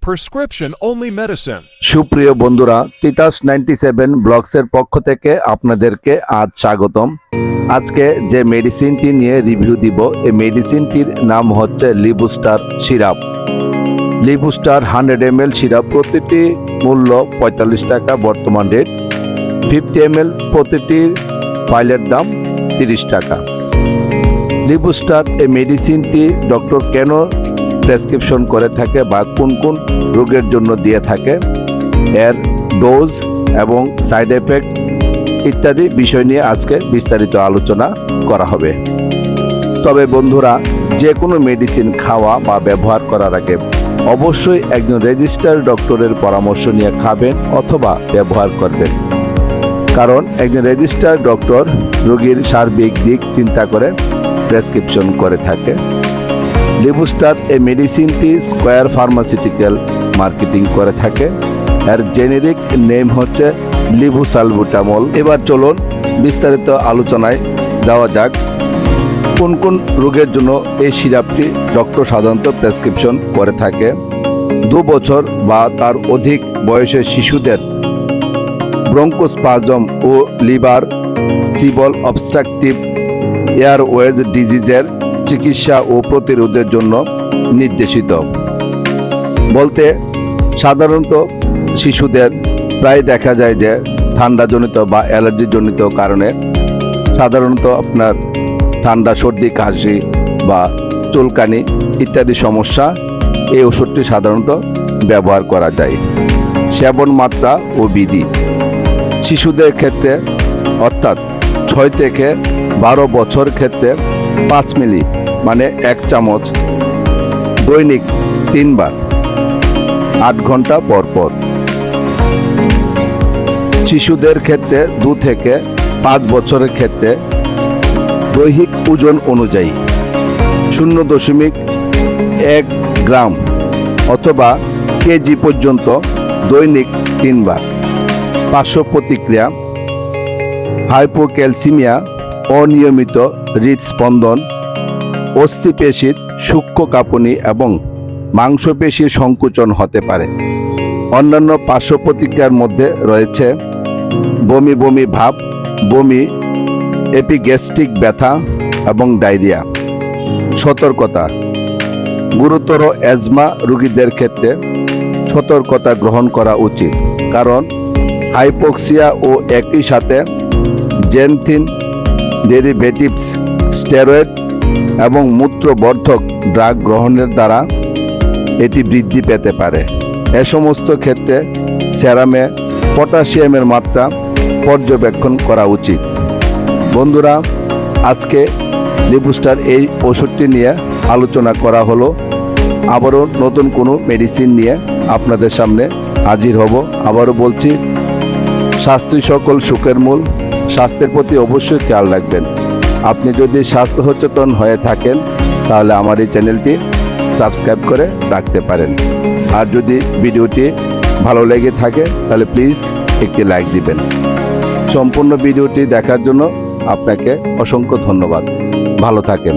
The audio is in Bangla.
prescription only medicine. সুপ্রিয় বন্ধুরা, তিতাস 97 ব্লগসের পক্ষ থেকে আপনাদেরকে আজ স্বাগতম। আজকে যে মেডিসিনটি নিয়ে রিভিউ দিব, এই মেডিসিনটির নাম হচ্ছে লিভোস্টার সিরাপ। লিভোস্টার 100 ml সিরাপ প্রতিটি মূল্য 45 টাকা বর্তমান রেট। 50 ml প্রতিটি ফাইলের দাম 30 টাকা। লিভোস্টার এই মেডিসিনটি ডক্টর কেন প্রেসক্রিপশন করে থাকে বা কোন কোন রোগের জন্য দিয়ে থাকে, এর ডোজ এবং সাইড এফেক্ট ইত্যাদি বিষয় নিয়ে আজকে বিস্তারিত আলোচনা করা হবে। তবে বন্ধুরা, যে কোনো মেডিসিন খাওয়া বা ব্যবহার করার আগে অবশ্যই একজন রেজিস্টার্ড ডক্টরের পরামর্শ নিয়ে খাবেন অথবা ব্যবহার করবেন, কারণ একজন রেজিস্টার্ড ডক্টর রোগীর সার্বিক দিক চিন্তা করে প্রেসক্রিপশন করে থাকে। লিভোস্টার এই মেডিসিনটি স্কয়ার ফার্মাসিউটিক্যাল মার্কেটিং করে থাকে। এর জেনেরিক নেম হচ্ছে levosalbutamol। এবার চলুন বিস্তারিত আলোচনায় যাওয়া যাক। কোন কোন রোগের জন্য এই সিরাপটি ডক্টর সাধারণত প্রেসক্রিপশন করে থাকে? 2 বছর বা তার অধিক বয়সের শিশুদের ব্রঙ্কোস্পাজম ও লিভার সিবল অবস্ট্রাকটিভ এয়ারওয়েজ ডিজিজের চিকিৎসা ও প্রতিরোধের জন্য নির্দেশিত। বলতে সাধারণত শিশুদের প্রায় দেখা যায় যে ঠান্ডাজনিত বা অ্যালার্জিজনিত কারণে সাধারণত আপনার ঠান্ডা, সর্দি, কাশি বা চুলকানি ইত্যাদি সমস্যা এই ওষুধটি সাধারণত ব্যবহার করা যায়। সেবন মাত্রা ও বিধি: শিশুদের ক্ষেত্রে অর্থাৎ 6 থেকে 12 বছর ক্ষেত্রে 5 মিলি মানে 1 চামচ দৈনিক 3 বার 8 ঘন্টা পর পর। শিশুদের ক্ষেত্রে 2 থেকে 5 বছরের ক্ষেত্রে দৈহিক ওজন অনুযায়ী 0.1 গ্রাম অথবা কেজি পর্যন্ত দৈনিক 3 বার। পার্শ্ব প্রতিক্রিয়া: হাইপোক্যালসিমিয়া, অনিয়মিত হৃদস্পন্দন, অস্থিপেশির সূক্ষ্ম কাঁপুনি এবং মাংসপেশির সংকুচন হতে পারে। অন্যান্য পার্শ্ব প্রতিক্রিয়ার মধ্যে রয়েছে বমি বমি ভাব, বমি, এপিগ্যাস্ট্রিক ব্যথা এবং ডায়রিয়া। সতর্কতা: গুরুতর অ্যাজমা রোগীদের ক্ষেত্রে সতর্কতা গ্রহণ করা উচিত, কারণ হাইপোক্সিয়া ও একই সাথে জেনথিন ডেরিভেটিভস, স্টেরয়েড এবং মূত্রবর্ধক ড্রাগ গ্রহণের দ্বারা এটি বৃদ্ধি পেতে পারে। এ সমস্ত ক্ষেত্রে সেরামে পটাশিয়ামের মাত্রা পর্যবেক্ষণ করা উচিত। বন্ধুরা, আজকে লিভোস্টার এই ওষুধটি নিয়ে আলোচনা করা হলো। আবারও নতুন কোনো মেডিসিন নিয়ে আপনাদের সামনে হাজির হব। আবারও বলছি, স্বাস্থ্যই সকল সুখের মূল। স্বাস্থ্যের প্রতি অবশ্যই খেয়াল রাখবেন। আপনি যদি স্বাস্থ্য সচেতন হয়ে থাকেন তাহলে আমার এই চ্যানেলটি সাবস্ক্রাইব করে রাখতে পারেন। আর যদি ভিডিওটি ভালো লেগে থাকে তাহলে প্লিজ একটি লাইক দিবেন। সম্পূর্ণ ভিডিওটি দেখার জন্য আপনাকে অসংখ্য ধন্যবাদ। ভালো থাকেন।